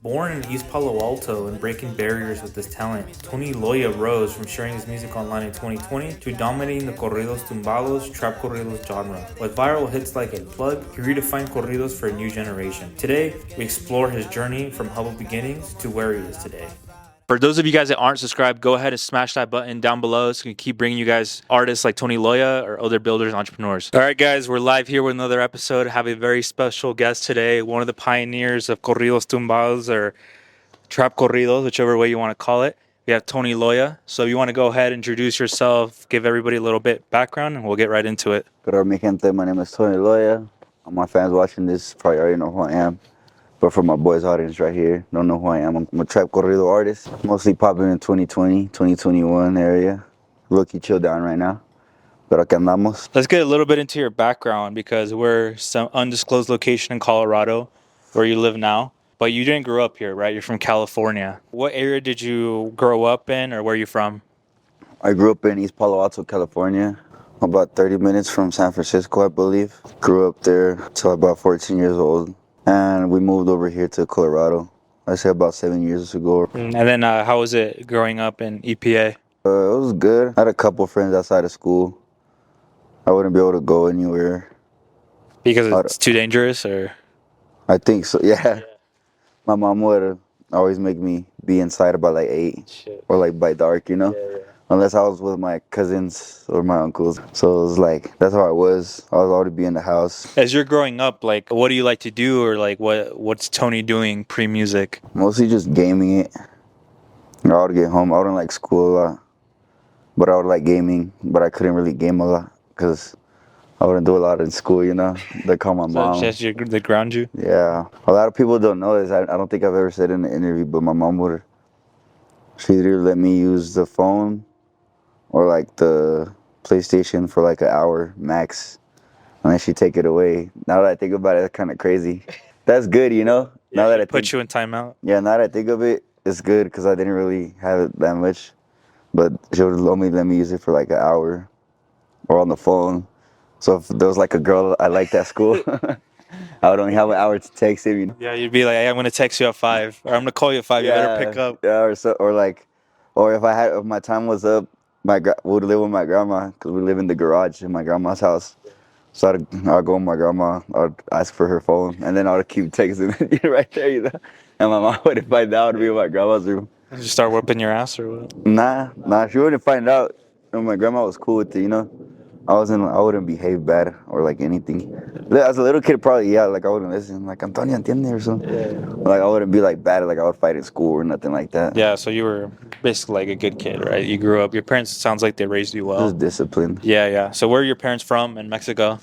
Born in East Palo Alto and breaking barriers with his talent, Tony Loya rose from sharing his music online in 2020 to dominating the corridos tumbados, trap corridos genre. With viral hits like El Plug, he redefined corridos for a new generation. Today, we explore his journey from humble beginnings to where he is today. For those of you guys that aren't subscribed, go ahead and smash that button down below so we can keep bringing you guys artists like Tony Loya or other builders and entrepreneurs. All right, guys, we're live here with another episode. I have a very special guest today, one of the pioneers of corridos tumbados or trap corridos, whichever way you want to call it. We have Tony Loya. So if you want to go ahead, introduce yourself, give everybody a little bit background, and we'll get right into it. Good mi gente, my name is Tony Loya. All my fans watching this probably already know who I am. But for my boys audience right here, don't know who I am. I'm a trap corrido artist, mostly popping in 2020, 2021 area. Rookie chill down right now. Pero que andamos. Let's get a little bit into your background because we're some undisclosed location in Colorado where you live now. But you didn't grow up here, right? You're from California. What area did you grow up in or where are you from? I grew up in East Palo Alto, California. About 30 minutes from San Francisco, I believe. Grew up there till about 14 years old. And we moved over here to Colorado, I say about 7 years ago. And then how was it growing up in EPA? It was good. I had a couple friends outside of school. I wouldn't be able to go anywhere. Because it's too dangerous or? I think so, yeah. My mom would always make me be inside about like 8 or like by dark, you know? Yeah. Unless I was with my cousins or my uncles. So it was like, that's how I was. I was already be in the house. As you're growing up, like, what do you like to do or like what's Tony doing pre-music? Mostly just gaming it. I would get home. I wouldn't like school a lot. But I would like gaming. But I couldn't really game a lot because I wouldn't do a lot in school, you know? They call my mom. So they ground you? Yeah. A lot of people don't know this. I don't think I've ever said in an interview, but my mom would. She'd either let me use the phone or like the PlayStation for like an hour max. And then she'd take it away. Now that I think about it, it's kind of crazy. That's good, you know? Yeah, now that I put you in timeout. Yeah, now that I think of it, it's good because I didn't really have it that much. But she would only let me use it for like an hour or on the phone. So if there was like a girl I liked at school, I would only have an hour to text him. You know? Yeah, you'd be like, hey, I'm gonna text you at 5, or I'm gonna call you at 5. Yeah, you better pick up. Yeah, or if my time was up, would live with my grandma because we live in the garage in my grandma's house. So I'd go with my grandma. I'd ask for her phone, and then I'd keep texting right there, you know. And my mom would find out to be in my grandma's room. Did you start whipping your ass or what? Nah, she wouldn't find out. And my grandma was cool with it, you know. I wouldn't behave bad or like anything. As a little kid, probably, yeah, like I wouldn't listen, like, Antonio, entiende or something. Yeah. Like I wouldn't be like bad, like I would fight in school or nothing like that. Yeah, so you were basically like a good kid, right? You grew up, your parents, sounds like they raised you well. Just disciplined. Yeah. So where are your parents from in Mexico?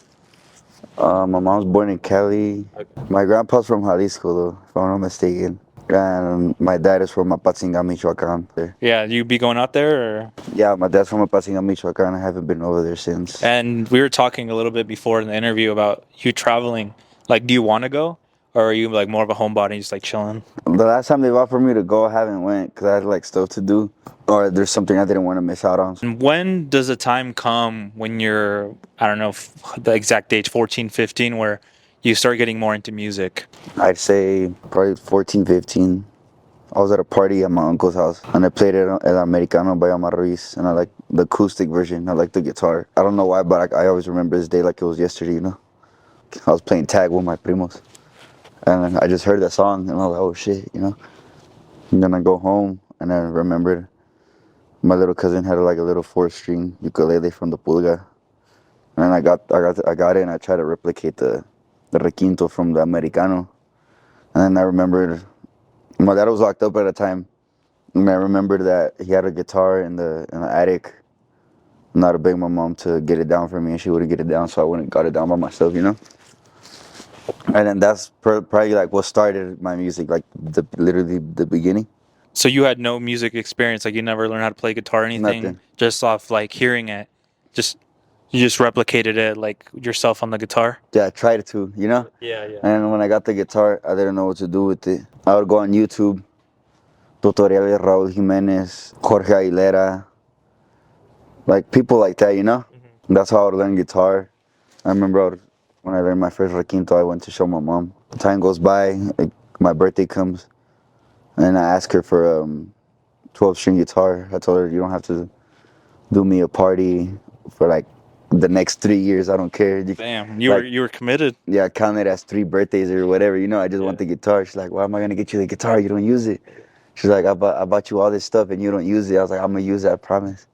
My mom's born in Cali. My grandpa's from Jalisco, though, if I'm not mistaken. And my dad is from Apatzinga, Michoacan. Yeah, you be going out there? Or? Yeah, my dad's from Apatzinga, Michoacan. I haven't been over there since. And we were talking a little bit before in the interview about you traveling. Like, do you want to go? Or are you like more of a homebody, just like chilling? The last time they've offered me to go, I haven't went because I had like stuff to do. Or there's something I didn't want to miss out on. And when does the time come when you're, I don't know the exact age, 14, 15, where you start getting more into music? I'd say probably 14, 15. I was at a party at my uncle's house, and I played El Americano by Omar Ruiz, and I like the acoustic version. I like the guitar. I don't know why, but I always remember this day like it was yesterday, you know? I was playing tag with my primos, and I just heard that song, and I was like, oh shit, you know? And then I go home, and I remembered my little cousin had like a little 4-string ukulele from the pulga, and I got it, and I tried to replicate the requinto from the Americano. And then I remembered my dad was locked up at the time, and I remembered that he had a guitar in the attic, and I'd beg my mom to get it down for me, and she wouldn't get it down, so I wouldn't got it down by myself, you know. And then that's probably like what started my music, like literally the beginning. So you had no music experience, like you never learned how to play guitar or anything? Nothing. Just off like hearing it, you just replicated it like yourself on the guitar? Yeah, I tried to, you know? Yeah. And when I got the guitar, I didn't know what to do with it. I would go on YouTube, tutoriales Raúl Jiménez, Jorge Aguilera, like people like that, you know? Mm-hmm. That's how I would learn guitar. I remember when I learned my first requinto, I went to show my mom. Time goes by, like, my birthday comes. And I asked her for 12-string guitar. I told her, you don't have to do me a party for like the next 3 years. I don't care. Damn, Like, you were committed. yeah, count it as 3 birthdays or whatever. I just want the guitar. She's like, why am I gonna get you the guitar? You don't use it. She's like, I bought you all this stuff and you don't use it. I was like, I'm gonna use it, I promise.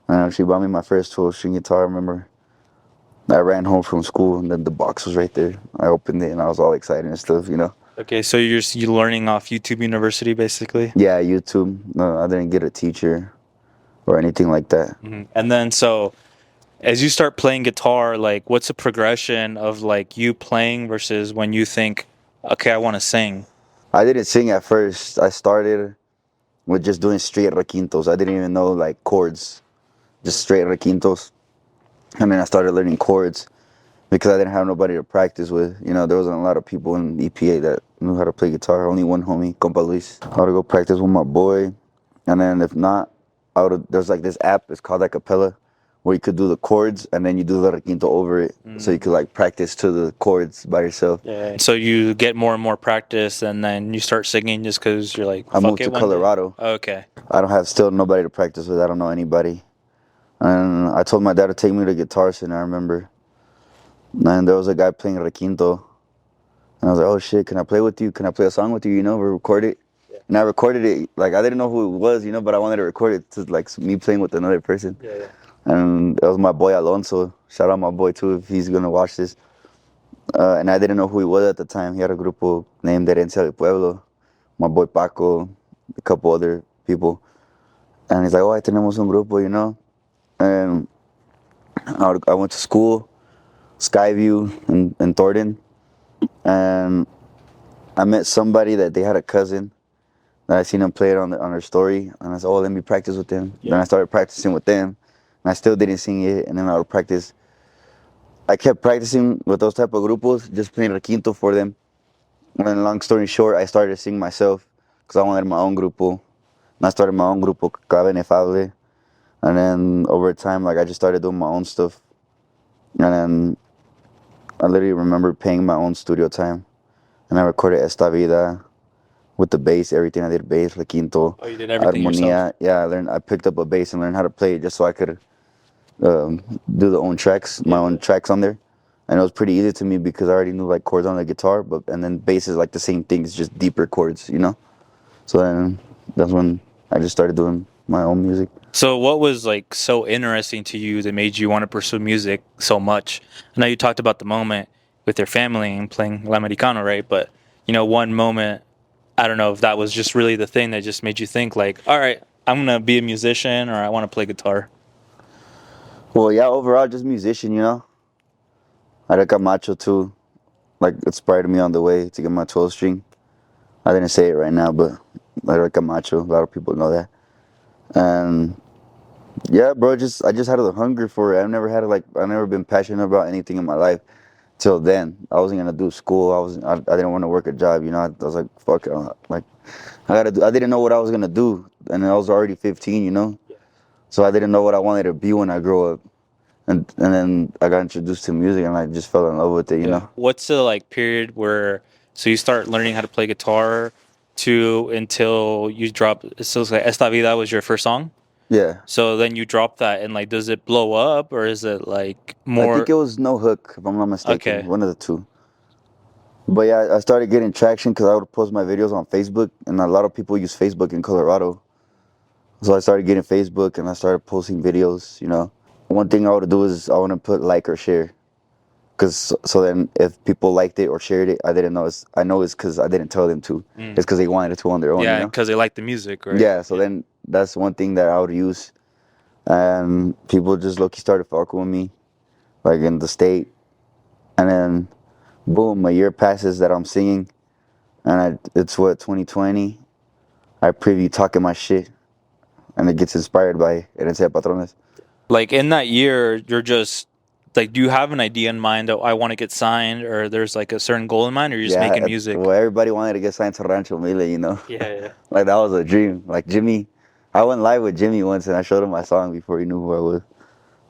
And she bought me my first 12-string guitar. I remember I ran home from school and then the box was right there. I opened it and I was all excited and stuff. Okay, so you learning off YouTube University basically. Yeah, YouTube. No, I didn't get a teacher or anything like that. And then so as you start playing guitar, like what's the progression of like you playing versus when you think, okay, I want to sing? I didn't sing at first. I started with just doing straight requintos. I didn't even know like chords, just straight requintos. And then I started learning chords because I didn't have nobody to practice with. There wasn't a lot of people in EPA that knew how to play guitar. Only one homie, Compa Luis. I would go practice with my boy. And then if not, there's like this app, it's called Acapella, where you could do the chords and then you do the requinto over it. So you could like practice to the chords by yourself. Yeah. So you get more and more practice, and then you start singing just because you're like, I fuck moved it to one day. Colorado. Okay. I don't have still nobody to practice with. I don't know anybody. And I told my dad to take me to Guitar Center, I remember. And there was a guy playing requinto. And I was like, oh shit, can I play with you? Can I play a song with you, we record it? Yeah. And I recorded it. Like, I didn't know who it was, but I wanted to record it to like me playing with another person. Yeah. And it was my boy Alonso. Shout out my boy too if he's gonna watch this. And I didn't know who he was at the time. He had a grupo named Herencia de Pueblo. My boy Paco, a couple other people. And he's like, oh, ahí tenemos un grupo, And I went to school, Skyview in Thornton. And I met somebody that they had a cousin that I seen him play it on their story. And I said, oh, let me practice with them. Yeah. Then I started practicing with them. And I still didn't sing it. And then I would practice. I kept practicing with those type of grupos, just playing requinto for them. And then long story short, I started to sing myself because I wanted my own grupo. And I started my own grupo, Clave Inefable. And then over time, like I just started doing my own stuff. And then I literally remember paying my own studio time. And I recorded Esta Vida with the bass, everything. I did bass, requinto, Oh, you did everything yourself? Yeah, I picked up a bass and learned how to play it just so I could do my own tracks on there. And it was pretty easy to me because I already knew like chords on the guitar, and then bass is like the same thing, it's just deeper chords, So then that's when I just started doing my own music. So what was like so interesting to you that made you want to pursue music so much? I know you talked about the moment with your family and playing El Americano, right? But one moment, I don't know if that was just really the thing that just made you think like, all right, I'm gonna be a musician or I want to play guitar. Well, yeah, overall just musician, Areca Macho too, like inspired me on the way to get my 12-string. I didn't say it right now, but Areca Macho, a lot of people know that. And yeah, bro, I just had the hunger for it. I've never been passionate about anything in my life till then. I wasn't gonna do school. I didn't want to work a job. I was like, fuck it. I didn't know what I was gonna do, and I was already 15. Yeah. So I didn't know what I wanted to be when I grow up. And then I got introduced to music, and I just fell in love with it. What's the like period where so you start learning how to play guitar to until you drop? So it's like Esta Vida was your first song. Yeah. So then you drop that, and like, does it blow up or is it like more? I think it was No Hook, if I'm not mistaken. Okay. One of the two. But yeah, I started getting traction because I would post my videos on Facebook, and a lot of people use Facebook in Colorado. So I started getting Facebook, and I started posting videos. One thing I would do is I want to put like or share, because so then if people liked it or shared it, I didn't know. I know it's because I didn't tell them to. It's because they wanted it to on their own. Yeah, because they like the music, right? Yeah. So then that's one thing that I would use, and people just low-key started fucking with me, like in the state, and then boom, a year passes that I'm singing, and it's 2020. I preview talking my shit, and it gets inspired by Herencia de Patrones. Like in that year, you're just like, do you have an idea in mind that I want to get signed, or there's like a certain goal in mind, or you're just making music? Well, everybody wanted to get signed to Rancho Mile, Yeah. Like that was a dream. Like Jimmy, I went live with Jimmy once, and I showed him my song before he knew who I was.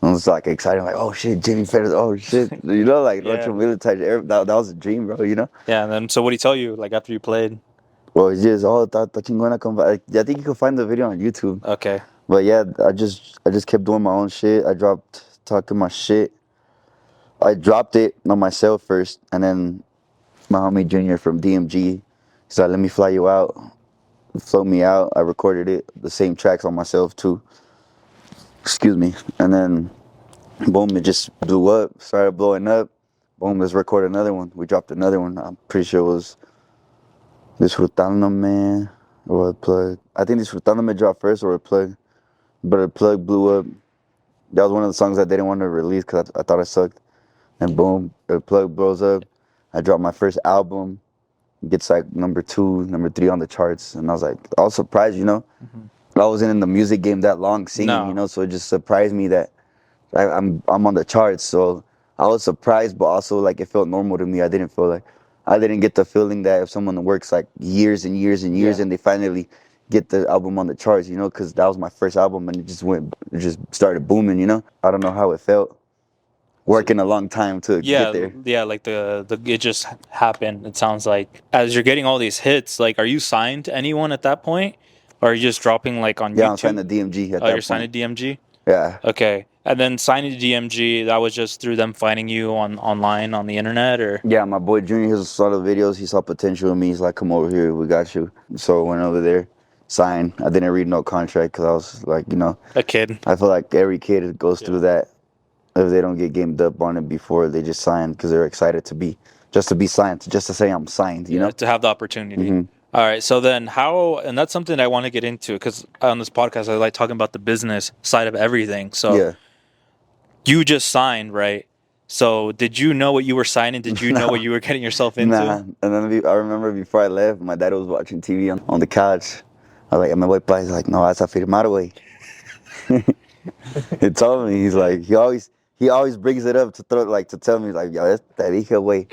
I was like excited, like, oh shit, Jimmy Federer, oh shit, like Rancho Mile type. That was a dream, bro. Yeah, and then so what did he tell you like after you played? Well, it's just está chingona. I think you can find the video on YouTube. Okay. But yeah, I just kept doing my own shit. I dropped talking my shit. I dropped it on myself first, and then my homie Junior from DMG said, "Let me fly you out." Float me out. I recorded it, the same tracks on myself too. Excuse me. And then boom, it just blew up, started blowing up. Boom, let's record another one. We dropped another one. I'm pretty sure it was Disfrutándome or a plug. I think Disfrutándome dropped first or a plug. But a plug blew up. That was one of the songs I didn't want to release because I thought it sucked. And boom, a plug blows up. I dropped my first album. Gets like number 2, number 3 on the charts. And I was surprised, you know. I wasn't in the music game that long singing, No. you know, so it just surprised me that I'm on the charts. So I was surprised, but also like it felt normal to me. I didn't get the feeling that if someone works like years and years and years and they finally get the album on the charts, you know, because that was my first album and it just started booming, you know. I don't know how it felt working a long time to get there. Yeah, like the it just happened. It sounds like as you're getting all these hits, like, are you signed to anyone at that point, or are you just dropping like on Yeah, YouTube? I'm signed to DMG at that You're point. signed to DMG. Yeah. Okay, and then signing to DMG, that was just through them finding you online on the internet, or Yeah, my boy Junior, he saw the videos, he saw potential in me. He's like, come over here, we got you. So I went over there, signed. I didn't read no contract because I was like, you know, a kid? I feel like every kid goes through that. If they don't get gamed up on it before, they just sign because they're excited to be signed, just to say I'm signed, you know? To have the opportunity. Mhm. All right, so then and that's something I want to get into because on this podcast I like talking about the business side of everything. So Yeah. you just signed, right? So did you know what you were signing? Did you know what you were getting yourself into? Nah. And then I remember before I left, my dad was watching TV on the couch. I was like, me voy pa. He's like, no vas a firmar, güey. He told me, he's like, he always brings it up to tell me like, yo, te dije, güey.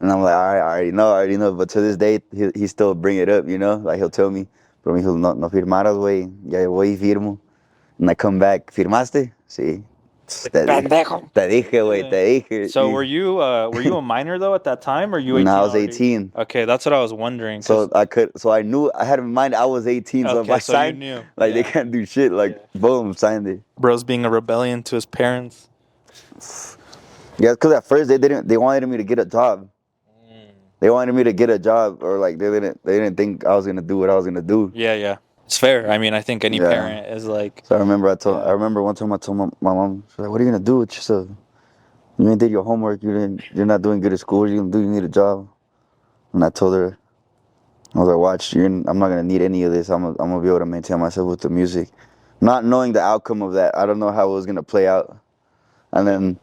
And I'm like, all right, I already know. But to this day, he still bring it up, you know? Like he'll tell me, pero mijo, no firmaras, güey. Ya voy y firmo. And I come back, ¿firmaste? Sí. Te dije, güey, te dije. So were you a minor though at that time, or you 18? No, I was already? 18. Okay, that's what I was wondering. So I knew, I had in mind I was 18. So if Okay, I so you signed, knew. like they can't do shit. Like, boom, signed it. Bro's being a rebellion to his parents. Yeah, because at first they wanted me to get a job. They wanted me to get a job, or like they didn't think I was gonna do what I was gonna do. Yeah. It's fair. I mean, I think any parent is like. So I remember one time I told my mom, she's like, "What are you gonna do with yourself? You ain't did your homework. You're not doing good at school. What are you gonna do? You need a job." And I told her, I was like, "Watch, I'm not gonna need any of this. I'm gonna be able to maintain myself with the music, not knowing the outcome of that. I don't know how it was gonna play out." And then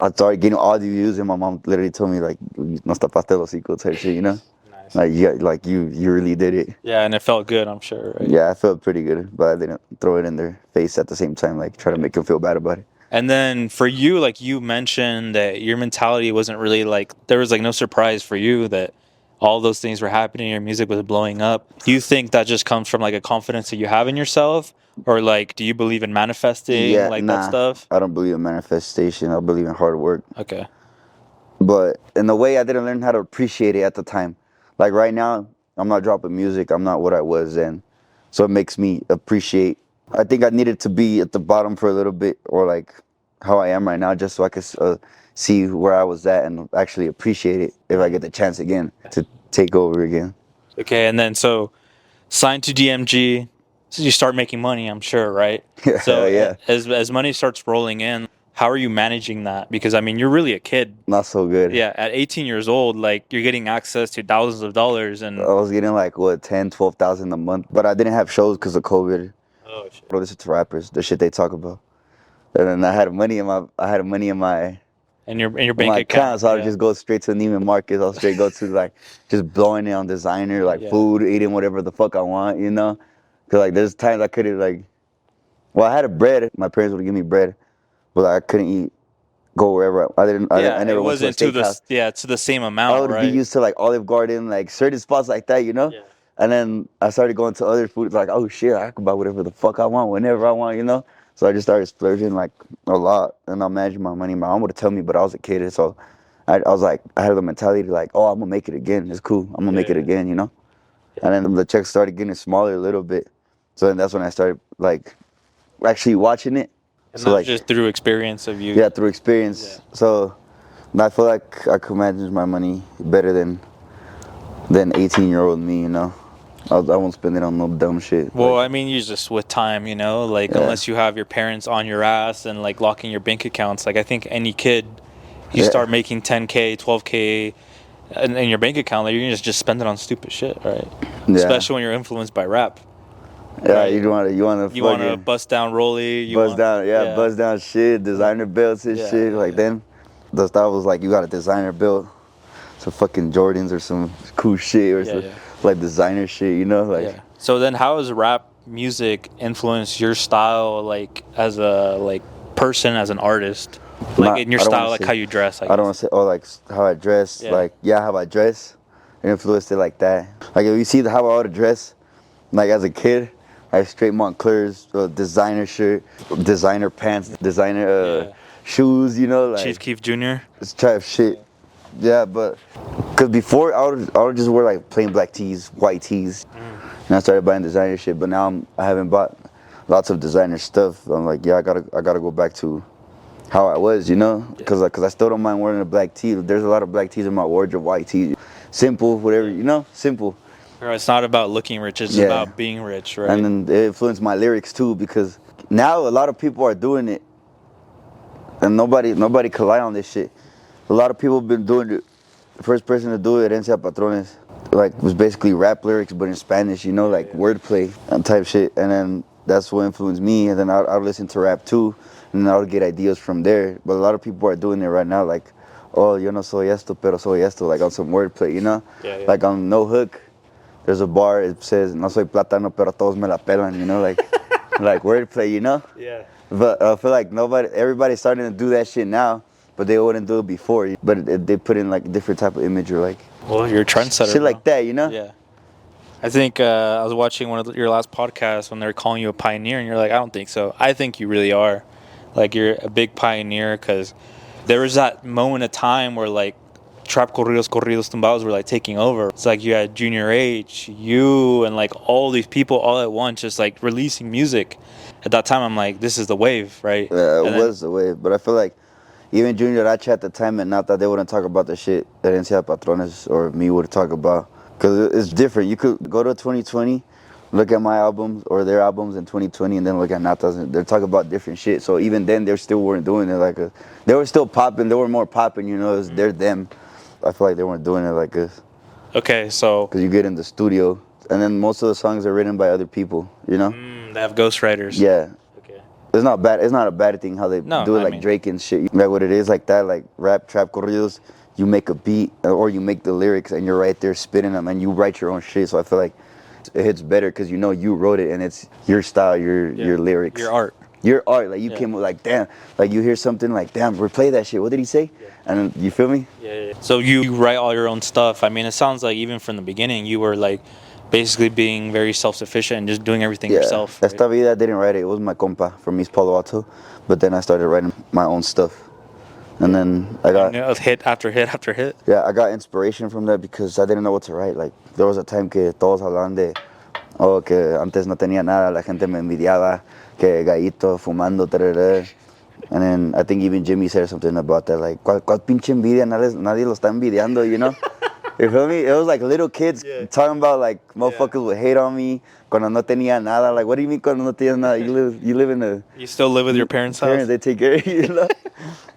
I started getting all the views, and my mom literally told me like, "No tapaste el hocico," type shit, you know? Nice. Like, yeah, like you really did it. Yeah, and it felt good, I'm sure, right? Yeah, I felt pretty good, but I didn't throw it in their face at the same time, like try to make them feel bad about it. And then for you, like you mentioned that your mentality wasn't really like, there was like no surprise for you that all those things were happening, your music was blowing up. Do you think that just comes from like a confidence that you have in yourself? Or like, do you believe in manifesting, that stuff? I don't believe in manifestation. I believe in hard work. Okay. But in a way, I didn't learn how to appreciate it at the time. Like right now, I'm not dropping music. I'm not what I was then. So it makes me appreciate. I think I needed to be at the bottom for a little bit, or like how I am right now, just so I could see where I was at and actually appreciate it if I get the chance again to take over again. Okay, and then so signed to DMG, so you start making money, I'm sure, right? So yeah. As money starts rolling in, how are you managing that? Because I mean, you're really a kid. Not so good. Yeah, at 18 years old, like you're getting access to thousands of dollars, and I was getting like what 10, 12,000 a month, but I didn't have shows because of COVID. oh shit. Bro, listen to rappers, the shit they talk about. And then I had money in my in your bank my account. so I would just go straight to Neiman Marcus. I'll straight go to like just blowing it on designer, like food, eating whatever the fuck I want, you know? Cause like there's times I couldn't like, well, I had a bread. My parents would give me bread, but like, I couldn't eat. Go wherever I never went to a steakhouse. To the same amount. I would right? be used to like Olive Garden, like certain spots like that, you know? Yeah. And then I started going to other foods like, oh shit, I can buy whatever the fuck I want, whenever I want, you know? So I just started splurging like a lot, and I'm managing my money. My mom would tell me, but I was a kid, so I was like, I had the mentality like, oh, I'm gonna make it again. It's cool. I'm gonna make it again, you know? And then the checks started getting smaller a little bit. So then that's when I started like actually watching it. And So that's like just through experience of you. yeah, through experience. Yeah. So I feel like I could manage my money better than 18-year-old me, you know. I won't spend it on no dumb shit. Well, like, I mean, you just with time, like Yeah. unless you have your parents on your ass and like locking your bank accounts, like I think any kid, you Yeah. start making 10K, 12K in your bank account, like you're gonna just spend it on stupid shit, right? Yeah. Especially when you're influenced by rap. yeah, right. you want to You want to bust down Rolly, buzz down, buzz down shit, designer belts and Yeah, shit. yeah, Like yeah. then, the style was like you got a designer belt, some fucking Jordans or some cool shit or Yeah, some yeah. like designer shit, you know, like. Yeah. So then, how has rap music influenced your style, like as a person, as an artist, like in your I don't style, wanna like say- how you dress? I don't want to say, oh, like how I dress. Yeah. Like, yeah, how I dress influenced it like that. Like, if you see how I would dress, like as a kid, I straight Montclair's, designer shirt, designer pants, designer Yeah. shoes, you know, like Chief Keef Jr. this type of shit. Yeah, but because before I would just wear like plain black tees, white tees, and I started buying designer shit. But now I haven't bought lots of designer stuff. I'm like, yeah, I gotta go back to how I was, you know, because I still don't mind wearing a black tee. There's a lot of black tees in my wardrobe, white tees, simple, whatever, you know, simple. It's not about looking rich; it's Yeah. about being rich, right? And then it influenced my lyrics too, because now a lot of people are doing it, and nobody can lie on this shit. A lot of people have been doing it. The first person to do it, Herencia de Patrones, like was basically rap lyrics but in Spanish, you know, like wordplay and type shit. And then that's what influenced me. And then I'd listen to rap too, and then I would get ideas from there. But a lot of people are doing it right now, like, oh, yo no soy esto, pero soy esto, like on some wordplay, you know, Yeah. like on No Hook. There's a bar. It says no soy plátano, pero todos me la pelan, you know, like like wordplay, you know. Yeah. But I feel like everybody's starting to do that shit now, but they wouldn't do it before. But they put in like different type of image or like Well, you're a trendsetter. shit like bro. that, you know? Yeah. I think I was watching one of your last podcasts when they were calling you a pioneer, and you're like, I don't think so. I think you really are. Like, you're a big pioneer because there was that moment of time where, like, trap corridos, tumbados were, like, taking over. It's like you had Junior H, you, and, like, all these people all at once just, like, releasing music. At that time, I'm like, this is the wave, right? Yeah, it And then- was the way. But I feel like even Junior H at the time and not that they wouldn't talk about the shit that Herencia de Patrones or me would talk about. Because it's different. You could go to 2020, look at my albums or their albums in 2020, and then look at Nata's. They're talking about different shit. So even then, they still weren't doing it like a. They were still popping. They were more popping, you know. They're them. I feel like they weren't doing it like this. Okay, so Because you get in the studio, and then most of the songs are written by other people, you know? they have ghostwriters. Yeah. Okay. It's not bad. It's not a bad thing how they No, do it I like mean- Drake and shit. Like what it is like that, like rap, trap, corridos. You make a beat or you make the lyrics and you're right there spitting them and you write your own shit. So I feel like it hits better because you know you wrote it and it's your style, your lyrics. Your art. Your art. Like you Yeah. came up like, damn. Like you hear something like, damn, replay that shit. What did he say? And then, you feel me? Yeah. So you write all your own stuff. I mean, it sounds like even from the beginning, you were like basically being very self-sufficient and just doing everything yourself. Right? Esta vida I didn't write it. It was my compa from East Palo Alto. But then I started writing my own stuff. And then I got Hit after hit after hit. yeah, I got inspiration from that because I didn't know what to write. Like there was a time que todos hablaban de oh que antes no tenía nada, la gente me envidiaba, que gallito fumando, tarara. And then I think even Jimmy said something about that, like ¿cuál pinche envidia? Nadie lo está envidiando, you know? You feel me? It was like little kids talking about like motherfuckers would hate on me cuando no tenía nada. Like what do you mean cuando no tienes nada? You live in a You still live with your parents' house? they take care of you, you know?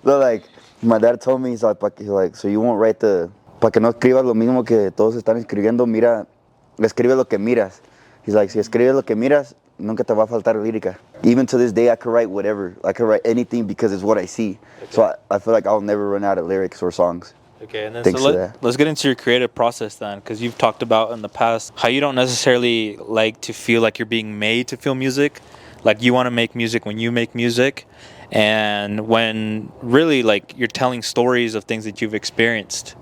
So like my dad told me, he's like, so you won't write para que no escribas lo mismo que todos están escribiendo, mira, escribe lo que miras. He's like, si escribes lo que miras, nunca te va a faltar lírica. Even to this day, I could write whatever. I could write anything because it's what I see. Okay. So I feel like I'll never run out of lyrics or songs. Okay, and then Thanks so to that. let's get into your creative process then, because you've talked about in the past how you don't necessarily like to feel like you're being made to feel music. Like you want to make music when you make music, and when really like you're telling stories of things that you've experienced.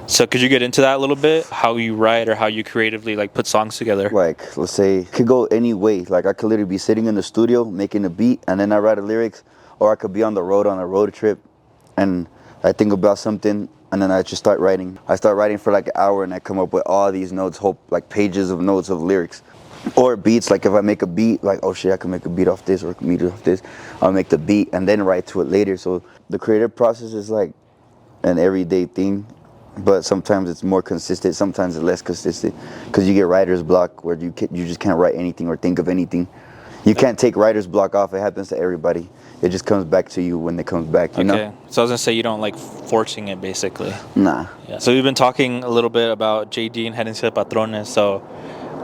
So could you get into that a little bit? How you write or how you creatively like put songs together? Like, let's say, it could go any way. Like, I could literally be sitting in the studio making a beat, and then I write the lyrics, or I could be on the road on a road trip, and I think about something, and then I just start writing. I start writing for like an hour, and I come up with all these notes, whole like pages of notes of lyrics. Or beats, like if I make a beat, like, oh shit, I can make a beat off this or a beat off this. I'll make the beat and then write to it later. So the creative process is like an everyday thing, but sometimes it's more consistent, sometimes it's less consistent, because you get writer's block where you just can't write anything or think of anything. You can't take writer's block off. It happens to everybody. It just comes back to you when it comes back, you know? So I was gonna say you don't like forcing it, basically. Nah. Yeah. So we've been talking a little bit about JD and Herencia de Patrones. So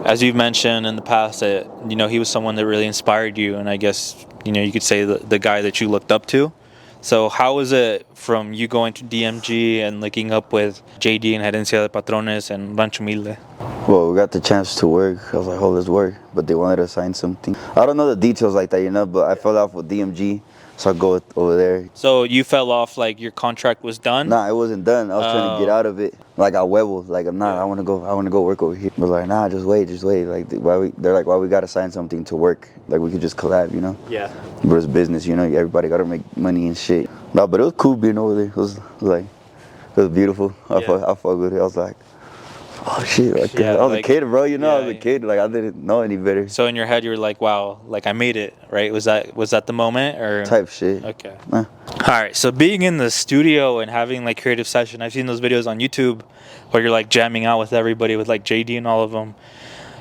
as you've mentioned in the past, that he was someone that really inspired you, and I guess you could say the guy that you looked up to. So how was it from you going to DMG and linking up with JD and Herencia de Patrones and Rancho Humilde? Well, we got the chance to work. I was like, oh, let's work. But they wanted to sign something. I don't know the details like that, but I fell off with DMG, so I go over there. So you fell off, like your contract was done? Nah, it wasn't done. I was trying to get out of it. Like, I huevo. Like, I want to go work over here. But like, nah, just wait. Like, they're like, why we got to sign something to work? Like, we could just collab, Yeah. But it's business, everybody got to make money and shit. No, but it was cool being over there. It was beautiful. I fuck with it. I was like, oh shit. Like, I was a kid, bro, I was a kid. Like, I didn't know any better. So in your head, you were like, wow, like I made it, right? Was that the moment or? Type shit. Okay. All right. So being in the studio and having like creative session, I've seen those videos on YouTube where you're like jamming out with everybody, with like JD and all of them.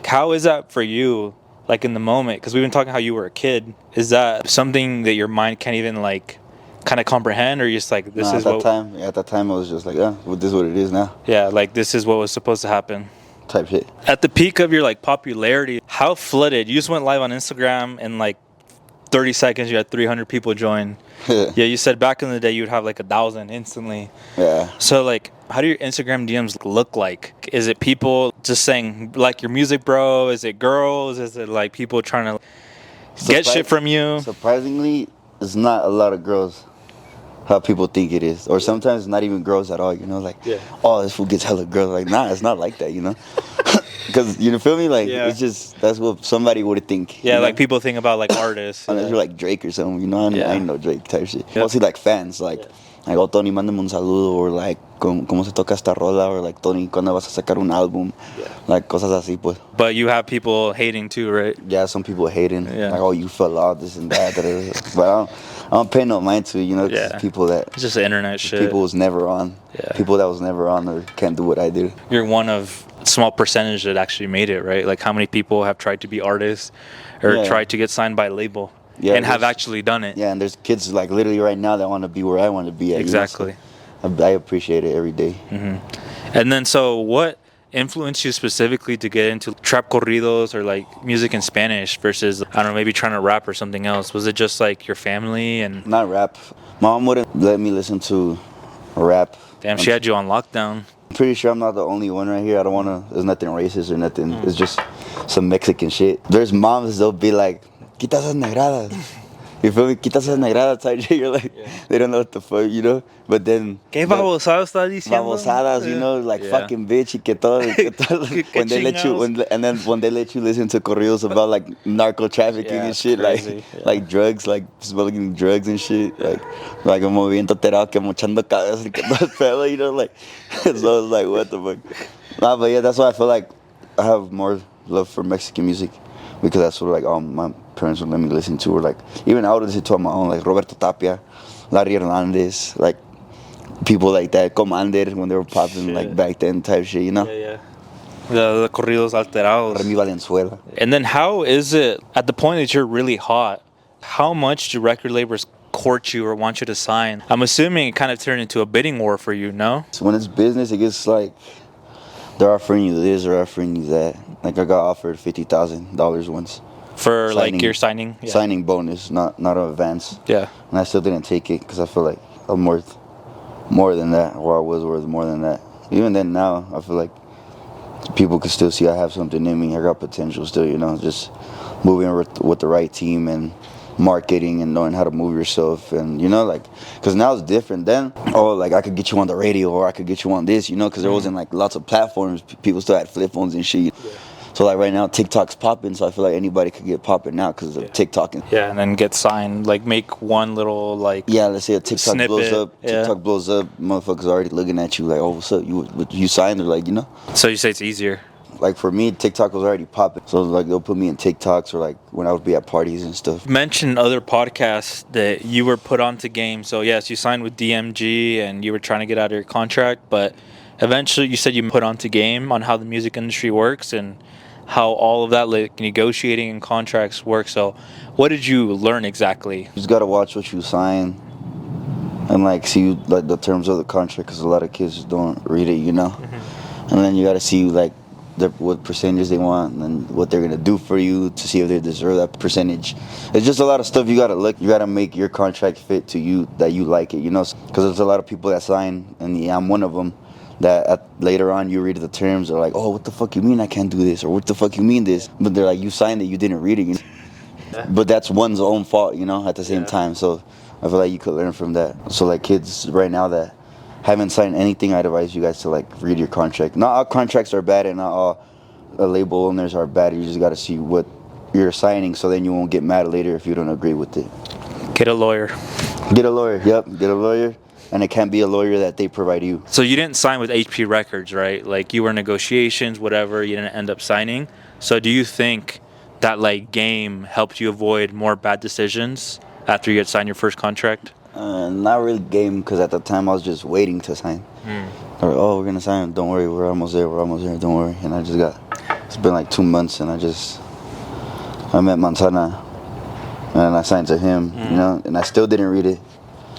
How is that for you? Like in the moment, because we've been talking how you were a kid. Is that something that your mind can't even like kind of comprehend, or you're just like, this is what? At that time, I was just like, this is what it is now. Yeah, like this is what was supposed to happen. Type shit. At the peak of your like popularity, how flooded? You just went live on Instagram in like 30 seconds. You had 300 people join. Yeah, you said back in the day you'd have like 1,000 instantly. Yeah. So like, how do your Instagram DMs look like? Is it people just saying like your music, bro? Is it girls? Is it like people trying to get shit from you? Surprisingly, it's not a lot of girls. How people think it is, or sometimes it's not even girls at all. Oh, this fool gets hella girls. Like, nah, it's not like that. Because you feel me? Like, it's just that's what somebody would think. Yeah, like people think about like artists. Unless you're like Drake or something. I ain't no Drake type shit. Mostly like fans, like oh, Tony, mándame un saludo, or like cómo se toca esta rola, or like Tony, ¿cuándo vas a sacar un álbum? Like cosas así, pues. But you have people hating too, right? Yeah, some people hating. Like, oh, you fell off, this and that. But I don't pay no mind to it, cause people that... It's just the internet shit. People was never on. Yeah. People that was never on or can't do what I do. You're one of a small percentage that actually made it, right? Like, how many people have tried to be artists or tried to get signed by a label and have actually done it? Yeah, and there's kids, like, literally right now that want to be where I want to be at. Exactly. So I appreciate it every day. Mm-hmm. And then, so what influenced you specifically to get into trap corridos or like music in Spanish versus, I don't know, maybe trying to rap or something else? Was it just like your family and not rap? Mom wouldn't let me listen to rap. Damn, she had you on lockdown. I'm pretty sure I'm not the only one right here. I don't want to, there's nothing racist or nothing. It's just some Mexican shit. There's moms, they'll be like, quita esas negradas. You feel me? Quita esas negradas type shit. You're like, they don't know what the fuck, But then... ¿Qué babosadas estás diciendo? Babosadas, like fucking bitch, y que todo. When they let you, when they let you listen to corridos about like narco trafficking and shit, like drugs, like smoking drugs and shit, like moviendo terao, que mochando cabezas, que todo el pedo, like. So it's like, what the fuck? Nah, but yeah, that's why I feel like I have more love for Mexican music, because that's what like all my parents would let me listen to, or like even I would listen to on my own, like Roberto Tapia, Larry Hernandez, like people like that, Commander, when they were popping like back then type shit, Yeah. The corridos alterados. Remy Valenzuela. And then how is it at the point that you're really hot? How much do record labels court you or want you to sign? I'm assuming it kind of turned into a bidding war for you, no? So when it's business, it gets like they're offering you this, they're offering you that. Like I got offered $50,000 once. For signing, like your signing? Yeah. Signing bonus, not an advance. Yeah. And I still didn't take it because I feel like I'm worth more than that, or I was worth more than that. Even then now, I feel like people can still see I have something in me. I got potential still, just moving with the right team and marketing and knowing how to move yourself. And, like, because now it's different. Then, like I could get you on the radio or I could get you on this, because there wasn't like lots of platforms. People still had flip phones and shit. Yeah. So like right now, TikTok's popping, so I feel like anybody could get popping now because of TikTok. Yeah, and then get signed. Like make one little like Yeah, let's say a TikTok blows snippet. up. TikTok blows up. Motherfuckers already looking at you like, oh, what's up? You signed? Or like, you know. So you say it's easier. Like for me, TikTok was already popping, so like they'll put me in TikToks or like when I would be at parties and stuff. You mentioned other podcasts that you were put onto game. So yes, you signed with DMG and you were trying to get out of your contract, but eventually you said you put onto game on how the music industry works and how all of that like negotiating and contracts work. So what did you learn exactly? You just gotta watch what you sign and like see like the terms of the contract because a lot of kids don't read it, you know. And then you gotta see like what percentage they want and then what they're gonna do for you to see if they deserve that percentage. It's just a lot of stuff you gotta look. You gotta make your contract fit to you that you like it, you know. Because there's a lot of people that sign, and yeah, I'm one of them. That later on you read the terms, they're like, oh, what the fuck you mean I can't do this, or what the fuck you mean this? But they're like, you signed it, you didn't read it. You know? But that's one's own fault, you know. At the same time, so I feel like you could learn from that. So like kids right now that haven't signed anything, I'd advise you guys to like read your contract. Not all contracts are bad and not all label owners are bad. You just got to see what you're signing so then you won't get mad later if you don't agree with it. Get a lawyer. Get a lawyer. Yep, get a lawyer. And it can't be a lawyer that they provide you. So you didn't sign with HP Records, right? Like you were in negotiations, whatever, you didn't end up signing. So do you think that like game helped you avoid more bad decisions after you had signed your first contract? Not really game because at the time I was just waiting to sign. Or, oh, we're gonna sign. Don't worry, we're almost there. We're almost there. Don't worry. And I just got. It's been like 2 months, and I met Manzana, and I signed to him. You know, and I still didn't read it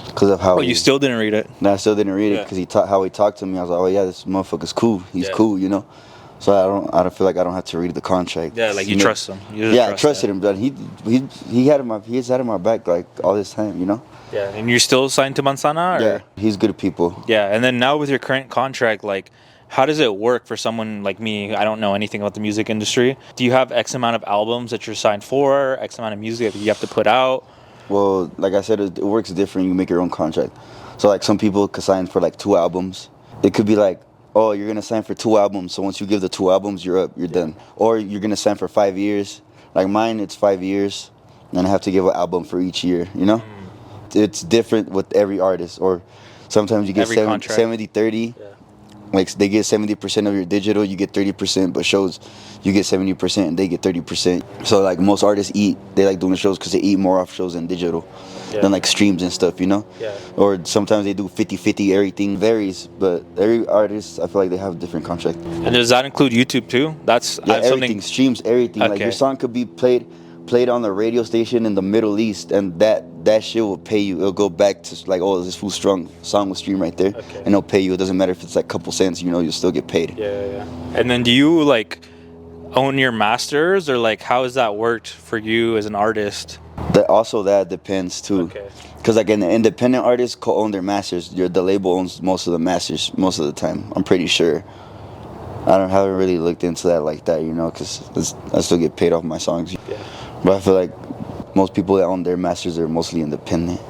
because of how. Oh, you still didn't read it? No, I still didn't read it because how he talked to me. I was like, oh yeah, this motherfucker's cool. He's cool, you know. So I don't feel like I don't have to read the contract. Yeah, like you trust him. I trusted him, but he had my back like all this time, you know. Yeah, and you're still signed to Manzana? Or? Yeah, he's good people. Yeah, and then now with your current contract, like, how does it work for someone like me? I don't know anything about the music industry. Do you have X amount of albums that you're signed for, X amount of music that you have to put out? Well, like I said, it works different. You make your own contract. So, like, some people could sign for, like, 2 albums. It could be like, oh, you're going to sign for 2 albums. So once you give the 2 albums, you're up. You're done. Or you're going to sign for 5 years. Like mine, it's 5 years. And I have to give an album for each year, you know? It's different with every artist. Or sometimes you get 70-30. Yeah. Like, they get 70% of your digital, you get 30%. But shows, you get 70% and they get 30%. So, like, most artists they like doing shows because they eat more off shows than digital. Than like streams and stuff, you know? Yeah. Or sometimes they do 50-50, everything varies, but every artist, I feel like they have a different contract. And does that include YouTube too? That's everything, streams, everything. Okay. Like your song could be played on the radio station in the Middle East, and that shit will pay you. It'll go back to like, oh, this full strong song was streamed right there, and it'll pay you. It doesn't matter if it's like a couple cents, you know, you'll still get paid. Yeah. And then do you like own your masters, or like how has that worked for you as an artist? That depends too. Because like an independent artist co-own their masters. The label owns most of the masters most of the time. I'm pretty sure. Haven't really looked into that like that, you know, because I still get paid off my songs. Yeah. But I feel like most people that own their masters are mostly independent.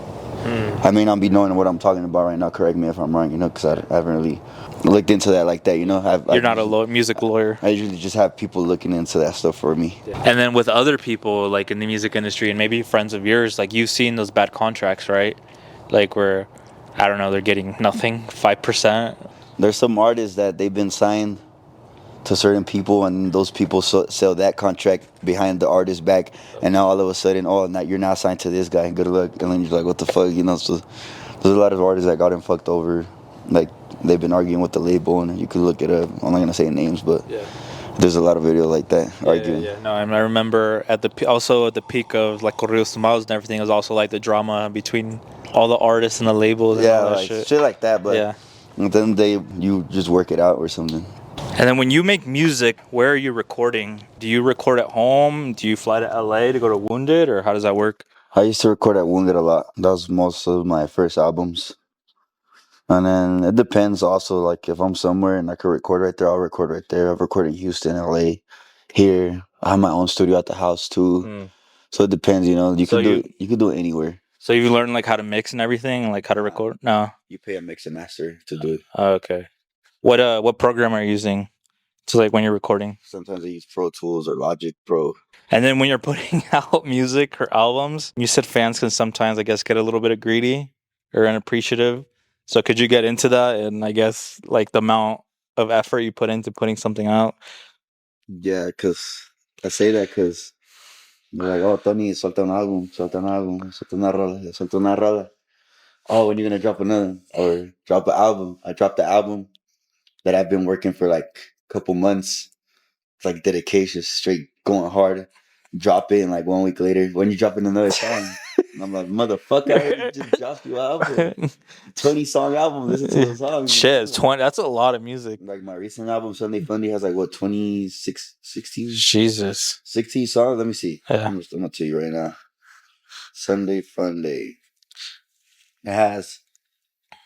I may not be knowing what I'm talking about right now. Correct me if I'm wrong, you know, because I haven't really looked into that like that, you know. You're not a music lawyer. I usually just have people looking into that stuff for me. Yeah. And then with other people, like in the music industry, and maybe friends of yours, like you've seen those bad contracts, right? Like where, I don't know, they're getting nothing, 5%. There's some artists that they've been signed to certain people, and those people sell that contract behind the artist's back, and now all of a sudden, oh, now you're not signed to this guy, good luck, and then you're like, what the fuck, you know. So there's a lot of artists that got him fucked over, like they've been arguing with the label, and you can look it up. I'm not gonna say names, but there's a lot of videos like that arguing. No, I remember at the peak of like corridos tumbados and everything, it was also like the drama between all the artists and the labels. And all that like shit like that. But then you just work it out or something. And then when you make music, where are you recording? Do you record at home? Do you fly to LA to go to Wounded, or how does that work? I used to record at Wounded a lot. That was most of my first albums. And then it depends also, like if I'm somewhere and I could record right there, I'll record right there. I've recorded in Houston, LA, here. I have my own studio at the house too. So it depends, you know. You can do it anywhere. So you learn like how to mix and everything, like how to record? No. You pay a mix and master to do it. Oh, okay. What program are you using So like when you're recording. Sometimes I use Pro Tools or Logic Pro. And then when you're putting out music or albums, you said fans can sometimes, I guess, get a little bit of greedy or unappreciative. So could you get into that and I guess like the amount of effort you put into putting something out? Yeah, because I say that because they're like, oh, Tony, suelta un álbum, suelta un álbum, suelta una rola, suelta una rola. Oh, when you gonna drop another or drop an album? I dropped the album that I've been working for like a couple months. It's like dedication, straight going hard. Drop it, and like 1 week later, when you dropping another song, and I'm like, motherfucker, I already just dropped your album, 20 song album. Listen to the songs, you Shit, know? it's 20. That's a lot of music. Like my recent album, Sunday Fundy, has like what 26, 16, Jesus. 16 songs. Let me see. Yeah. I'm gonna tell you right now. Sunday Funday. It has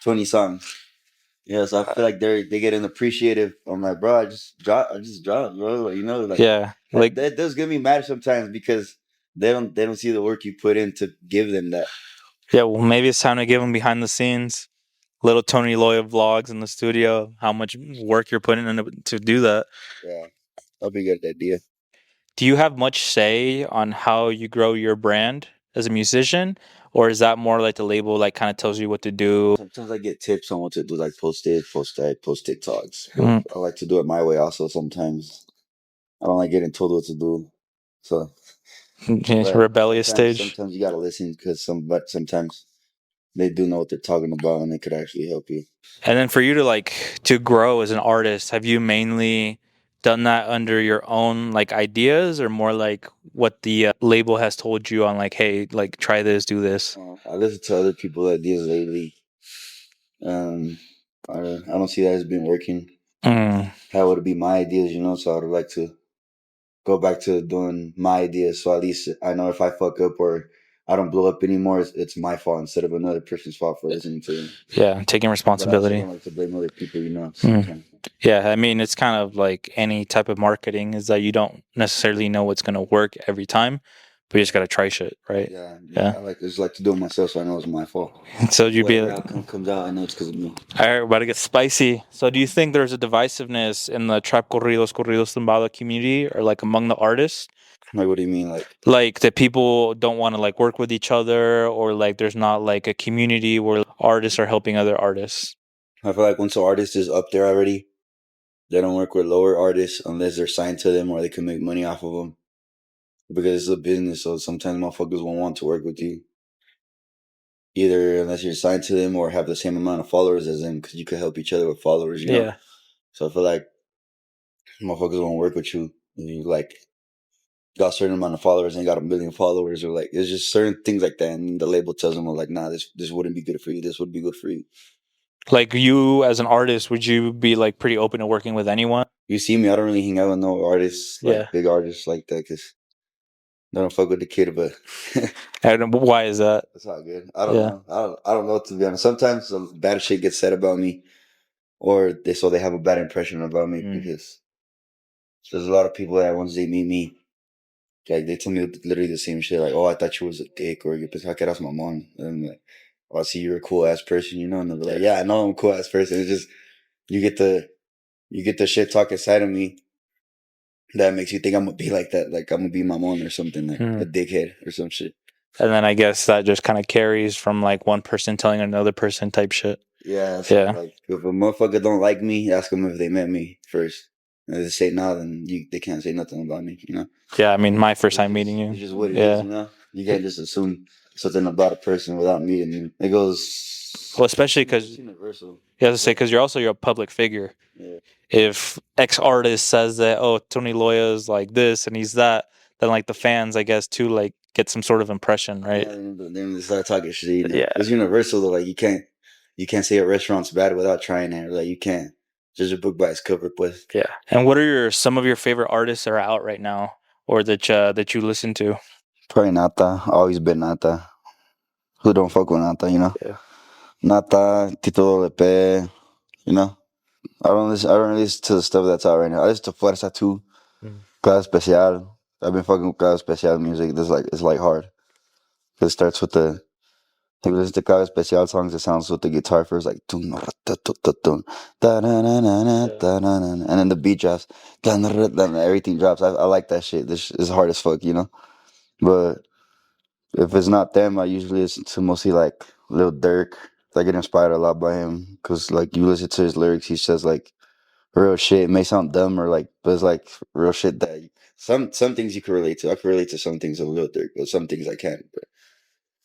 20 songs. Yeah, so I feel like they get an appreciative. I'm like, bro, I just drop, bro. Like, you know, like Yeah. Like that does get me mad sometimes because they don't see the work you put in to give them that. yeah, well maybe it's time to give them behind the scenes. Little Tony Loya vlogs in the studio, how much work you're putting in to do that. Yeah, that'll be a good idea. Do you have much say on how you grow your brand as a musician? Or is that more like the label like kind of tells you what to do? Sometimes I get tips on what to do, like post it, post that, post TikToks. Mm. I like to do it my way. Also, sometimes I don't like getting told what to do. So, but Rebellious stage. sometimes you gotta listen because sometimes they do know what they're talking about and they could actually help you. And then for you to like to grow as an artist, have you mainly done that under your own like ideas or more like what the label has told you on like, hey, like try this, do this? I listen to other people's ideas lately. I don't see that as being working. Mm. How would it be my ideas, you know? So I would like to go back to doing my ideas. So at least I know if I fuck up or I don't blow up anymore, it's my fault instead of another person's fault for listening to them. Yeah, taking But I also responsibility. don't like to blame other people, you know. Sometimes. Yeah, I mean, it's kind of like any type of marketing is that you don't necessarily know what's going to work every time, but you just got to try shit, right? Yeah. I just like to do it myself, so I know it's my fault. So you'd be Whatever like, outcome comes out, I know it's because of me. all right, we're about to get spicy. So do you think there's a divisiveness in the trap corridos tumbado community or like among the artists? Like, what do you mean? Like that people don't want to like work with each other or like there's not like a community where artists are helping other artists? I feel like once an artist is up there already, they don't work with lower artists unless they're signed to them or they can make money off of them. Because it's a business, so sometimes motherfuckers won't want to work with you. Either unless you're signed to them or have the same amount of followers as them, because you could help each other with followers, you know? Yeah. So I feel like motherfuckers won't work with you. You like got a certain amount of followers and got 1 million followers, or like it's just certain things like that. And the label tells them like, nah, this wouldn't be good for you. This would be good for you. Like you as an artist, would you be like pretty open to working with anyone? You see me, I don't really hang out with no artists, like big artists like that, because they don't fuck with the kid, but And why is that? it's all good. I don't know. I don't know, to be honest. Sometimes some bad shit gets said about me, or they have a bad impression about me because there's a lot of people that once they meet me, like they tell me literally the same shit. Like, oh, I thought you was a dick, or you pensaba que eras mamón. And I'm like, oh, I see you're a cool ass person, you know. And they're like, yeah, I know I'm a cool ass person. It's just you get the shit talk inside of me that makes you think I'm gonna be like that, like I'm gonna be mamón or something, like a dickhead or some shit. And then I guess that just kind of carries from like one person telling another person type shit. Yeah. So like if a motherfucker don't like me, ask them if they met me first. And if they say no, then they can't say nothing about me, you know? Yeah, I mean, my first time meeting you. It's just what it is, you know? You can't just assume something about a person without meeting you. It goes... Well, especially because... It's universal. Yeah, I was to say, because you're a public figure. Yeah. If X artist says that, oh, Tony Loya is like this and he's that, then like the fans, I guess, too, like get some sort of impression, right? Yeah, then they start talking shit. You know? Yeah. It's universal, though. Like, you can't say a restaurant's bad without trying it. Like, you can't judge a book by its cover, pues. Yeah. And what are some of your favorite artists that are out right now or that you listen to? Probably Nata. Always been Nata. Who don't fuck with Nata, you know? Yeah. Nata, Tito Lepe, you know? I don't really listen to the stuff that's out right now. I listen to Fuerza too. Clase Especial. I've been fucking with Clase Especial music. It's like hard. It starts with the Like listen to Cabe Especial songs, it sounds with the guitar first, like tum, ra, ta, tu, ta, tum, da, na, na, na, na, da, na, na, na, and then the beat drops, da, na, ra, da, na, everything drops. I like that shit. This is hard as fuck, you know. But if it's not them, I usually listen to mostly like Lil Durk. I get inspired a lot by him because like you listen to his lyrics, he says like real shit. It may sound dumb or like, but it's like real shit that some things you can relate to. I can relate to some things of Lil Durk, but some things I can't. But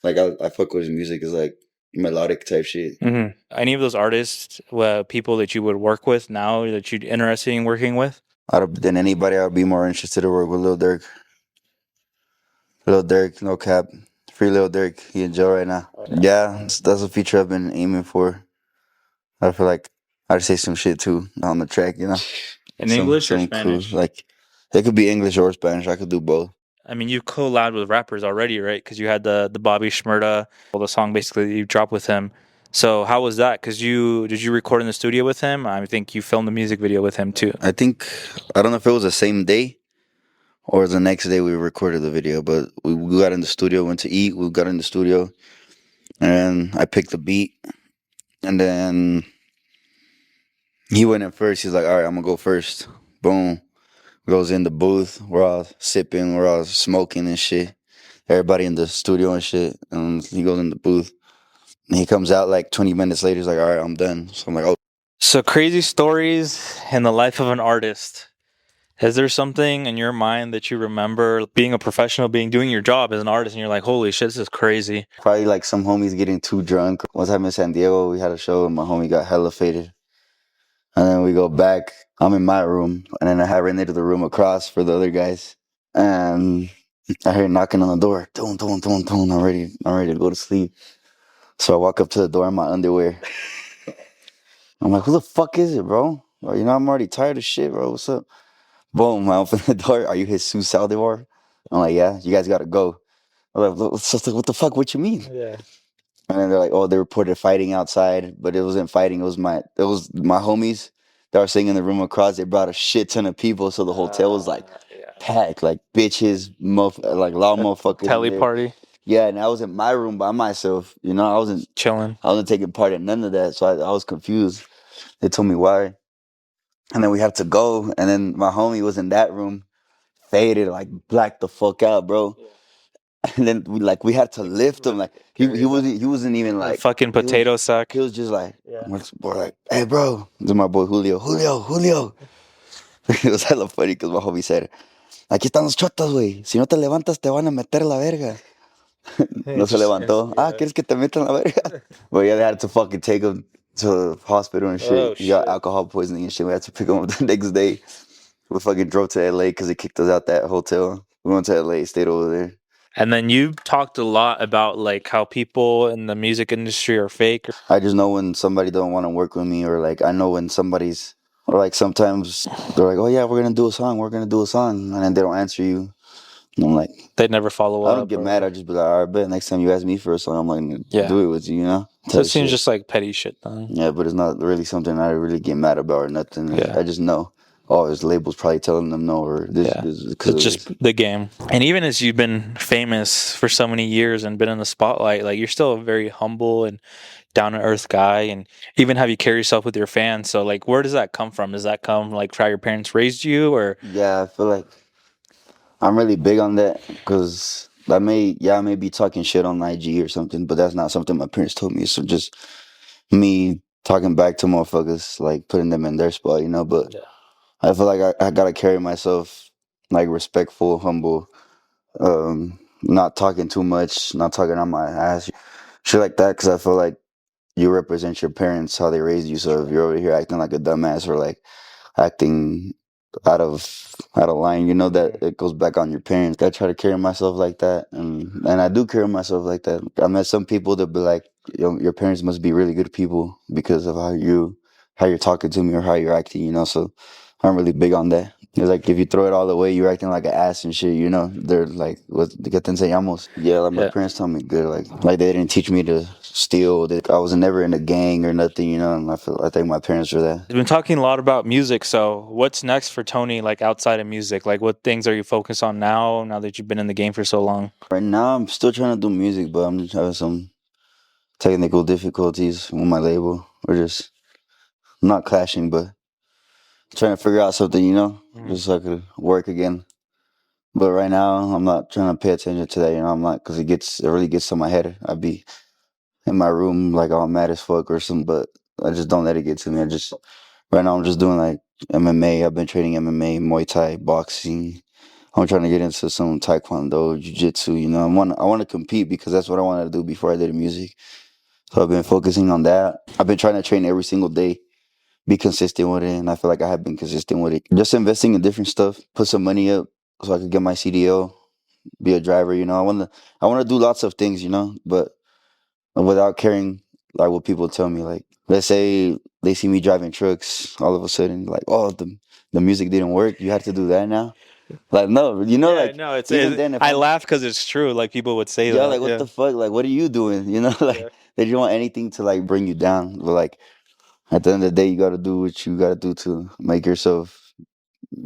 like I fuck with his music is like melodic type shit. Mm-hmm. Any of those artists, people that you would work with now that you'd interested in working with? Than anybody, I would be more interested to work with Lil Durk. Lil Durk, no cap. Free Lil Durk. He in jail right now. Yeah, that's a feature I've been aiming for. I feel like I'd say some shit too on the track, you know? In English or Something Spanish? cool. Like, it could be English or Spanish. I could do both. I mean, you've collabed with rappers already, right? Because you had the Bobby Shmurda, well, the song basically that you dropped with him. So how was that? Because did you record in the studio with him? I think you filmed the music video with him too. I think, I don't know if it was the same day or the next day we recorded the video, but we got in the studio, went to eat, we got in the studio, and I picked the beat, and then he went in first. He's like, all right, I'm gonna go first. Boom. Goes in the booth. We're all sipping. We're all smoking and shit. Everybody in the studio and shit. And he goes in the booth. And he comes out like 20 minutes later. He's like, all right, I'm done. So I'm like, oh. So crazy stories in the life of an artist. Is there something in your mind that you remember being a professional, doing your job as an artist, and you're like, holy shit, this is crazy? Probably like some homies getting too drunk. One time in San Diego, we had a show and my homie got hella faded. And then we go back. I'm in my room. And then I ran into the room across for the other guys. And I hear knocking on the door. Dun, dun, dun, dun. I'm ready to go to sleep. So I walk up to the door in my underwear. I'm like, who the fuck is it, bro? Well, you know, I'm already tired of shit, bro. What's up? Boom, I open the door. Are you Jesus Saldivar? I'm like, yeah, you guys gotta go. I'm like, what the fuck? What you mean? Yeah. And then they're like, oh, they reported fighting outside, but it wasn't fighting. It was my homies that were sitting in the room across. They brought a shit ton of people, so the hotel was like packed, like bitches, like loud motherfuckers. Telly party. Yeah, and I was in my room by myself. You know, I wasn't chilling. I wasn't taking part in none of that, so I was confused. They told me why, and then we had to go. And then my homie was in that room, faded, like blacked the fuck out, bro. And then we had to lift him. Like he wasn't even like fucking potato sack. He was just like, we're like, hey, bro. This is my boy Julio. It was hella funny because my homie said, aquí están los chotas, güey. Si no te levantas, te van a meter la verga. No se levantó. ¿Quieres que te metan la verga? But yeah, they had to fucking take him to the hospital and shit. Oh, He got alcohol poisoning and shit. We had to pick him up the next day. We fucking drove to LA because they kicked us out that hotel. We went to LA, stayed over there. And then you talked a lot about like how people in the music industry are fake. I just know when somebody don't want to work with me, or like I know when somebody's, or like sometimes they're like, oh yeah, we're gonna do a song, and then they don't answer you. And I'm like, They never follow up. I don't get mad. I just be like, all right, bet next time you ask me for a song, I'm like, do it with you, you know? So it seems just like petty shit, though. Yeah, but it's not really something I really get mad about or nothing. Yeah. I just know. Oh, his label's probably telling them no, or this. It's just the game. And even as you've been famous for so many years and been in the spotlight, like you're still a very humble and down to earth guy, and even how you carry yourself with your fans. So like, where does that come from? Does that come like how your parents raised you, or? Yeah, I feel like I'm really big on that because I may be talking shit on IG or something, but that's not something my parents told me. So just me talking back to motherfuckers, like putting them in their spot, you know. But I feel like I gotta carry myself like respectful, humble, not talking too much, not talking on my ass, shit like that. Because I feel like you represent your parents, how they raised you. So if you're over here acting like a dumbass or like acting out of line, you know that it goes back on your parents. I try to carry myself like that, and I do carry myself like that. I met some people that be like, your parents must be really good people because of how you're talking to me or how you're acting, you know. So I'm really big on that. It's like if you throw it all away, you're acting like an ass and shit, you know. They're like, what que te enseñamos? Yeah, like my parents taught me good. Like they didn't teach me to steal. I was never in a gang or nothing, you know. And I thank my parents for that. We've been talking a lot about music. So what's next for Tony, like outside of music? Like what things are you focused on now that you've been in the game for so long? Right now, I'm still trying to do music, but I'm just having some technical difficulties with my label. We're just not clashing, but trying to figure out something, just so I could work again. But right now, I'm not trying to pay attention to that, I'm not, because it really gets to my head. I'd be in my room like all mad as fuck or something, but I just don't let it get to me. Right now I'm just doing like MMA. I've been training MMA, Muay Thai, boxing. I'm trying to get into some Taekwondo, Jiu-Jitsu, I want to compete because that's what I wanted to do before I did music. So I've been focusing on that. I've been trying to train every single day, be consistent with it, and I feel like I have been consistent with it. Just investing in different stuff, put some money up so I could get my CDL, be a driver, I want to do lots of things, but without caring like what people tell me. Like, let's say they see me driving trucks, all of a sudden, like, oh, the music didn't work. You had to do that now. Like, no, Yeah, like no, even then, if I I'm laugh because it's true. Like people would say yeah, that. like what the fuck, like what are you doing? Like Yeah. they don't want anything to like bring you down. But like at the end of the day, you got to do what you got to do to make yourself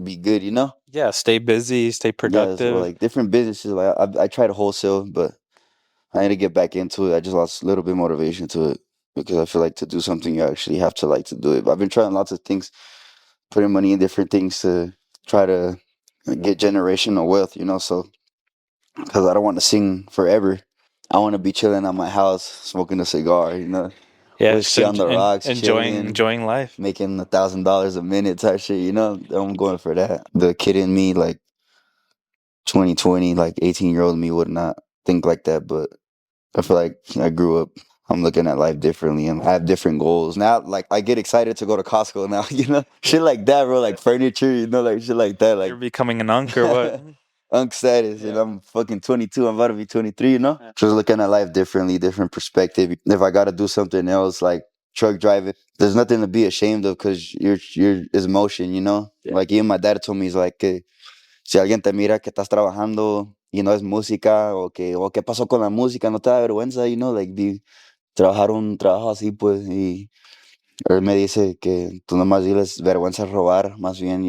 be good. Yeah, stay busy, stay Yeah. So productive. like different businesses, like I try to wholesale, but I need to get back into it. I just lost a little bit motivation to it because I feel like to do something you actually have to like to do it. But I've been trying lots of things, putting money in different things to try to get generational wealth, So because I don't want to sing forever, I want to be chilling at my house, smoking a cigar, Yeah, just whiskey on the rocks, chilling, enjoying life. making $1,000 a minute type shit, I'm going for that. The kid in me, like 2020, like 18-year-old me would not think like that, but I feel like I grew up. I'm looking at life differently, and I have different goals now. Like I get excited to go to Costco now, shit like that, bro. Like furniture, like shit like that, You're like becoming an unk or what? unk status. I'm fucking 22. I'm about to be 23. Just looking at life differently, different perspective. If I got to do something else, like truck driving, there's nothing to be ashamed of because you're is motion. Yeah. Like even my dad told me, he's like, si alguien te mira que estás trabajando y no es música o qué pasó con la música, no te da vergüenza, like trabajar un trabajo así, pues, y él me dice que tú nomás diles vergüenza robar, más bien,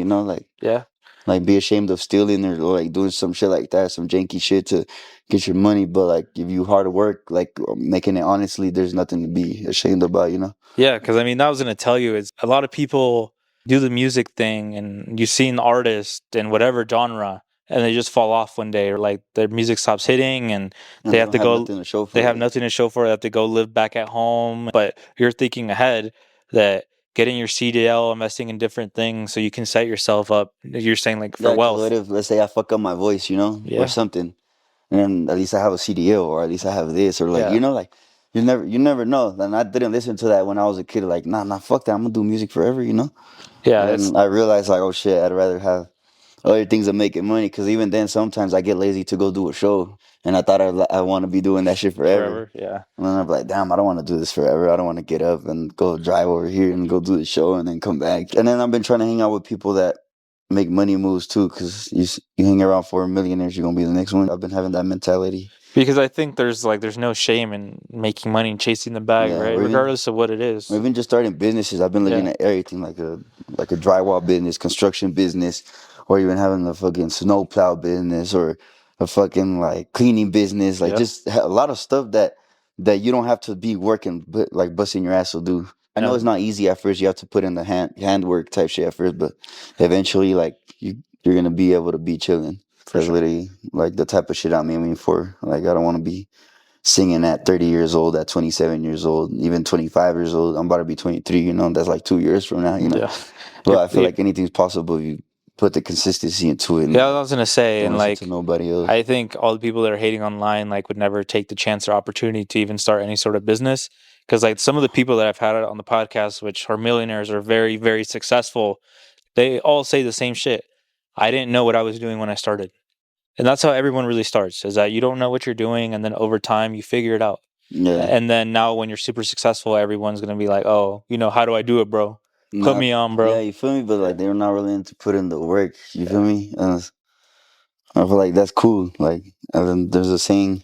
Yeah. like be ashamed of stealing or like doing some shit like that, some janky shit to get your money, but like if you hard work, like making it honestly, there's nothing to be ashamed about. Yeah, because I mean, that was going to tell you is a lot of people do the music thing and you've seen artists in whatever genre and they just fall off one day or like their music stops hitting and And they they have don't to have go, nothing to show they for have it. nothing to show for it, they have to go live back at home. But you're thinking ahead that getting your CDL, investing in different things so you can set yourself up, you're saying like for Yeah, because wealth. what if, let's say I fuck up my voice, or Yeah. something, and then at least I have a CDL or at least I have this or like, Yeah. like you never know. And I didn't listen to that when I was a kid. Like, nah, fuck that. I'm gonna do music forever. Yeah. And It's, then I realized like, oh shit, I'd rather have other things that making money. Because even then, sometimes I get lazy to go do a show, and I thought I want to be doing that shit forever. forever. Yeah. And then I'm like, damn, I don't want to do this forever. I don't want to get up and go drive over here and go do the show and then come back. And then I've been trying to hang out with people that make money moves too, because you hang around for millionaires, you're gonna be the next one. I've been having that mentality. Because I think there's no shame in making money and chasing the bag, Yeah, right? Regardless of what it or is. even just starting businesses. I've been looking Yeah. at everything like a drywall business, construction business, or even having a fucking snowplow business or a fucking like cleaning business. Like Yeah. just a lot of stuff that you don't have to be working, but like busting your ass to do. I know Yeah. it's not easy at first. You have to put in the handwork type shit at first, but eventually, like you're gonna be able to be chilling. For That's sure. literally like the type of shit I'm aiming for. Like I don't want to be singing at 30 years old, at 27 years old, even 25 years old. I'm about to be 23, that's like 2 years from now. Yeah. But You're, I feel like anything's possible if you put the consistency into it and yeah, I was gonna say, don't and listen to like nobody else. I think all the people that are hating online like would never take the chance or opportunity to even start any sort of business. Because like some of the people that I've had on the podcast, which are millionaires, are very, very successful, they all say the same shit. I didn't know what I was doing when I started. And that's how everyone really starts, is that you don't know what you're doing and then over time you figure it out. Yeah. And then now when you're super successful, everyone's gonna be like, "Oh, how do I do it, bro? Put Not, me on, yeah, bro." you feel me? But Yeah. like they're not willing to put in the work. You feel Yeah. me? And I feel like that's cool. Like, and then there's a saying,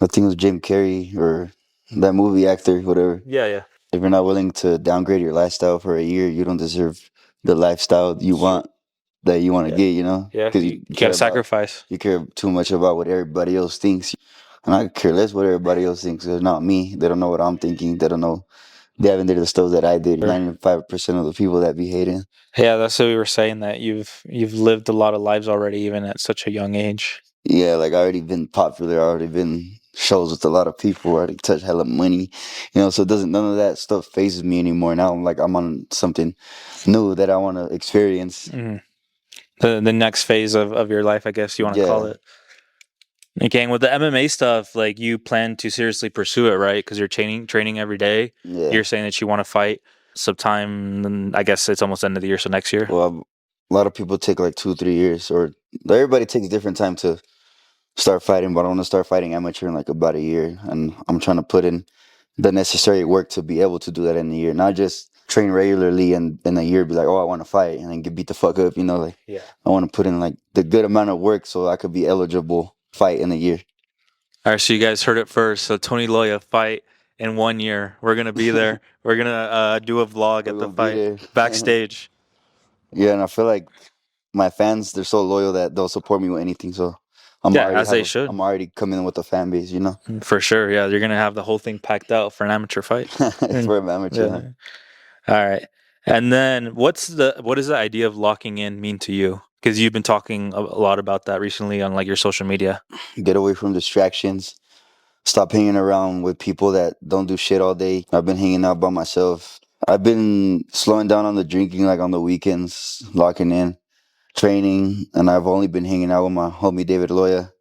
I think it was Jim Carrey or that movie actor, whatever. Yeah, yeah. If you're not willing to downgrade your lifestyle for a year, you don't deserve the lifestyle you It's true. want that you want to Yeah. get, Yeah, because you gotta sacrifice. you care too much about what everybody else thinks. And I could care less what everybody else thinks. It's not me. They don't know what I'm thinking. They don't know. They haven't did the stuff that I did. 95% of the people that be hating. Yeah, that's what we were saying, that you've lived a lot of lives already, even at such a young age. Yeah, like I already been popular. I already been shows with a lot of people. I already touched hella money. So it doesn't, none of that stuff phases me anymore. Now I'm on something new that I want to experience. Mm. The next phase of your life, I guess you want to call Yeah. it. Okay, and with the MMA stuff, like you plan to seriously pursue it, right? Because you're training every day. Yeah. You're saying that you want to fight sometime. Then I guess it's almost the end of the year, so next year. Well, a lot of people take like 2-3 years, or everybody takes different time to start fighting. But I want to start fighting amateur in like about a year, and I'm trying to put in the necessary work to be able to do that in a year, not just train regularly and in a year be like, oh, I want to fight, and then get beat the fuck up. Like Yeah. I want to put in like the good amount of work so I could be eligible fight in a year. All right, so you guys heard it first. So Tony Loya fight in 1 year. We're gonna be there. We're gonna do a vlog We're at the gonna be there. fight backstage. Yeah, and I feel like my fans, they're so loyal that they'll support me with anything. So Yeah, as they should. I'm already coming in with a fan base, For sure. Yeah, you're gonna have the whole thing packed out for an amateur fight. for an amateur. Yeah. All right. And then what does the idea of locking in mean to you? Because you've been talking a lot about that recently on like your social media. Get away from distractions. Stop hanging around with people that don't do shit all day. I've been hanging out by myself. I've been slowing down on the drinking, like on the weekends, locking in, training, and I've only been hanging out with my homie David Loya.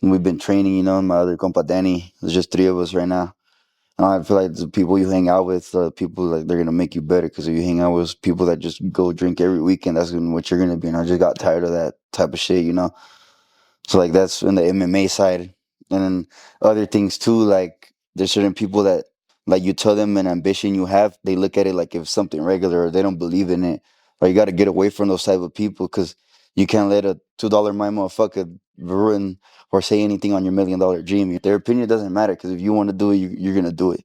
And we've been training, and my other compa Danny. There's just 3 of us right now. I feel like the people you hang out with, people like they're gonna make you better. Because if you hang out with people that just go drink every weekend, that's what you're gonna be. And I just got tired of that type of shit, So like that's in the MMA side, and then other things too. Like there's certain people that like you tell them an ambition you have, they look at it like if something regular, or they don't believe in it. Or you got to get away from those type of people because you can't let a $2 my motherfucker ruin or say anything on your $1 million dream. Their opinion doesn't matter because if you want to do it, you're gonna do it.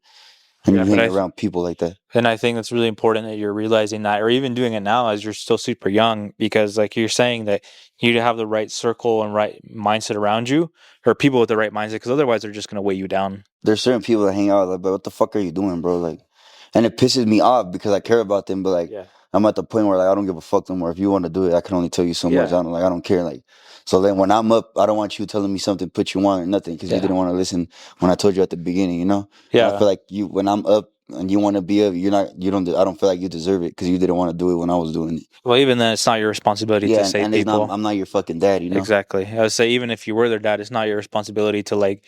And Yeah, you but hang around people like that. And I think it's really important that you're realizing that, or even doing it now as you're still super young, because like you're saying that you need to have the right circle and right mindset around you, or people with the right mindset, because otherwise they're just going to weigh you down. There's certain people that hang out like, but what the fuck are you doing, bro? Like, and it pisses me off because I care about them, but like, Yeah. I'm at the point where like I don't give a fuck no more. If you want to do it, I can only tell you so much. Yeah. I don't care. Like, so then when I'm up, I don't want you telling me something, put you on or nothing, because you Yeah. didn't want to listen when I told you at the beginning. Yeah. And I feel like when I'm up and you want to be up, I don't feel like you deserve it because you didn't want to do it when I was doing it. Well, even then, it's not your responsibility to save and people. I'm not your fucking dad, Exactly. I would say even if you were their dad, it's not your responsibility to like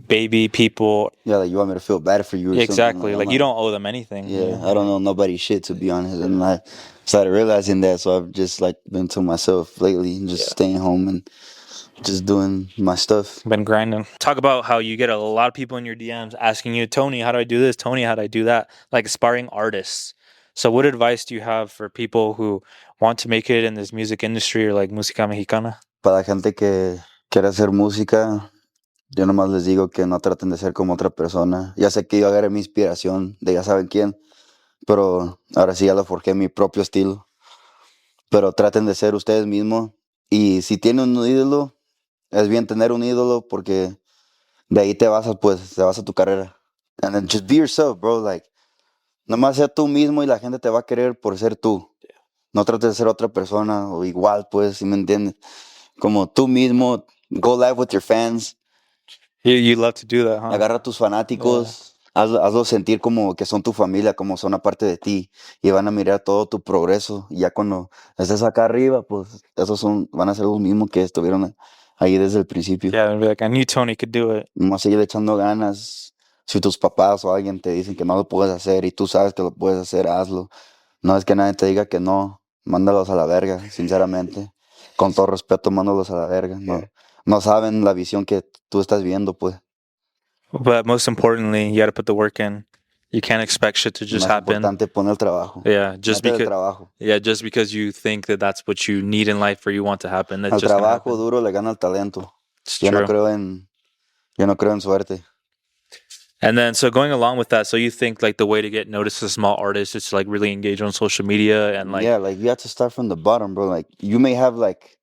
baby people. Yeah, like you want me to feel bad for you or Exactly. something. Like you don't owe them anything. Yeah, I don't know nobody's shit, to be honest. And I started realizing that, so I've just like been to myself lately and just staying home and just doing my stuff. Been grinding. Talk about how you get a lot of people in your DMs asking you, Tony, how do I do this? Tony, how do I do that? Like aspiring artists. So what advice do you have for people who want to make it in this music industry or like música mexicana? Para la gente que quiere hacer música, yo nomás les digo que no traten de ser como otra persona. Ya sé que yo agarré mi inspiración de ya saben quién, pero ahora sí ya lo forjé mi propio estilo. Pero traten de ser ustedes mismos. Y si tienen un ídolo, es bien tener un ídolo porque de ahí te vas a tu carrera. And then just be yourself, bro. Like, nomás sea tú mismo y la gente te va a querer por ser tú. No trates de ser otra persona o igual, pues, ¿sí me entiendes? Como tú mismo, go live with your fans. You love to do that, huh? Agarra a tus fanáticos, hazlos sentir como que son tu familia, como son una parte de ti. Y van a mirar todo tu progreso. Y ya cuando estés acá arriba, pues, van a ser los mismos que estuvieron ahí desde el principio. Yeah, they'll be like, I knew Tony could do it. Nomás seguir echando ganas. Si tus papás o alguien te dicen que no lo puedes hacer y tú sabes que lo puedes hacer, hazlo. No es que nadie te diga que no, mándalos a la verga, sinceramente. Con todo respeto, mándalos a la verga. No saben la visión que tú estás viendo, pues. But most importantly, you got to put the work in. You can't expect shit to just Más happen. importante poner el trabajo. Yeah, just Mete el because. trabajo. Yeah, just because you think that that's what you need in life or you want to happen. That's El just gonna trabajo happen. duro le gana el talento. It's Yo true. no creo en suerte. And then, so going along with that, so you think like the way to get noticed as a small artist is to like really engage on social media and like. Yeah, like you have to start from the bottom, bro. Like you may have like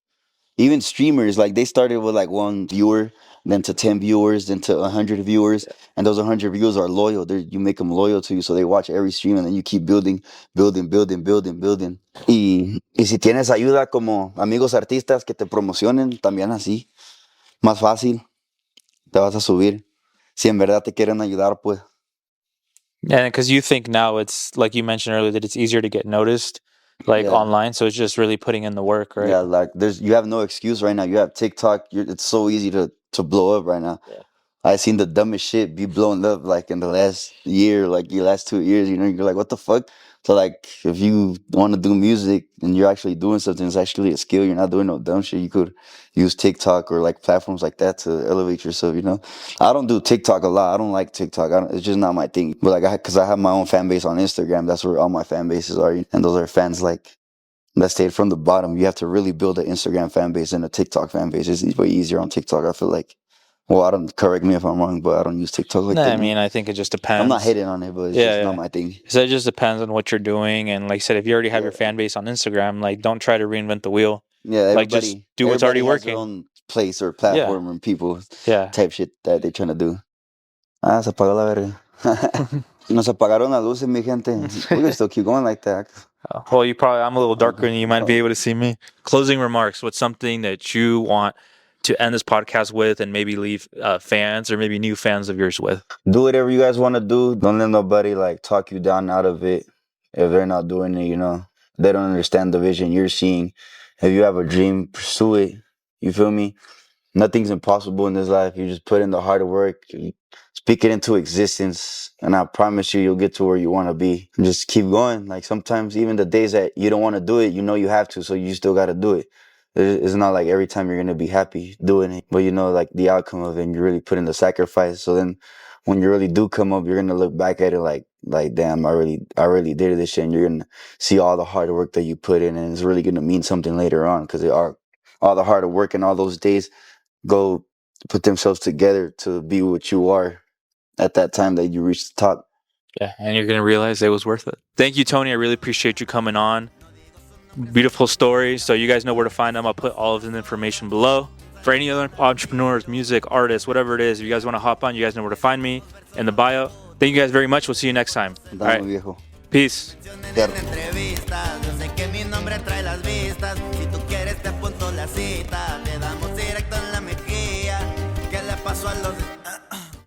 even streamers, like they started with like one viewer then to 10 viewers, then to 100 viewers, and those 100 viewers are loyal. You make them loyal to you, so they watch every stream, and then you keep building, building, building, building, building. Y si tienes ayuda como amigos artistas que te promocionen, también así, más fácil, te vas a subir. Si en verdad te quieren ayudar, pues. Yeah, because you think now it's like you mentioned earlier that it's easier to get noticed, like Yeah. online. So it's just really putting in the work, right? Yeah, like you have no excuse right now. You have TikTok. It's so easy to blow up right now. Yeah. I seen the dumbest shit be blown up like in the last year, like the last 2 years. You know, you're like, what the fuck? So like, if you want to do music and you're actually doing something, it's actually a skill. You're not doing no dumb shit. You could use TikTok or like platforms like that to elevate yourself. You know, I don't do TikTok a lot. I don't like TikTok. It's just not my thing. But like, because I have my own fan base on Instagram. That's where all my fan bases are, and those are fans like that stayed from the bottom. You have to really build an Instagram fan base and a TikTok fan base. It's way easier on TikTok, I feel like. Well, I don't, correct me if I'm wrong, but I don't use TikTok like No, that. I mean, I think it just depends. I'm not hating on it, but it's just not my thing. So it just depends on what you're doing. And like I said, if you already have your fan base on Instagram, like don't try to reinvent the wheel. Yeah, like just do what's already has working. their own place or platform and people type shit that they're trying to do. Ah, se apagó la verga. Nos apagaron las luces, mi gente. We can still keep going like that. Well, I'm a little darker than you might be able to see me. Closing remarks. What's something that you want to end this podcast with and maybe leave fans or maybe new fans of yours with? Do whatever you guys want to do. Don't let nobody like talk you down out of it if they're not doing it, you know. They don't understand the vision you're seeing. If you have a dream, pursue it. You feel me? Nothing's impossible in this life. You just put in the hard work, you speak it into existence, and I promise you'll get to where you want to be. Just keep going. Like sometimes even the days that you don't want to do it, you know you have to, so you still got to do it. It's not like every time you're going to be happy doing it, but you know like the outcome of it, and you really put in the sacrifice. So then when you really do come up, you're going to look back at it like damn, I really did this shit, and you're going to see all the hard work that you put in, and it's really going to mean something later on, because all the hard work and all those days go put themselves together to be what you are at that time that you reach the top. Yeah, and you're going to realize it was worth it. Thank you, Tony. I really appreciate you coming on. Beautiful story. So you guys know where to find them. I'll put all of the information below. For any other entrepreneurs, music, artists, whatever it is, if you guys want to hop on, you guys know where to find me in the bio. Thank you guys very much. We'll see you next time. All right. Viejo. Peace. Pasó a los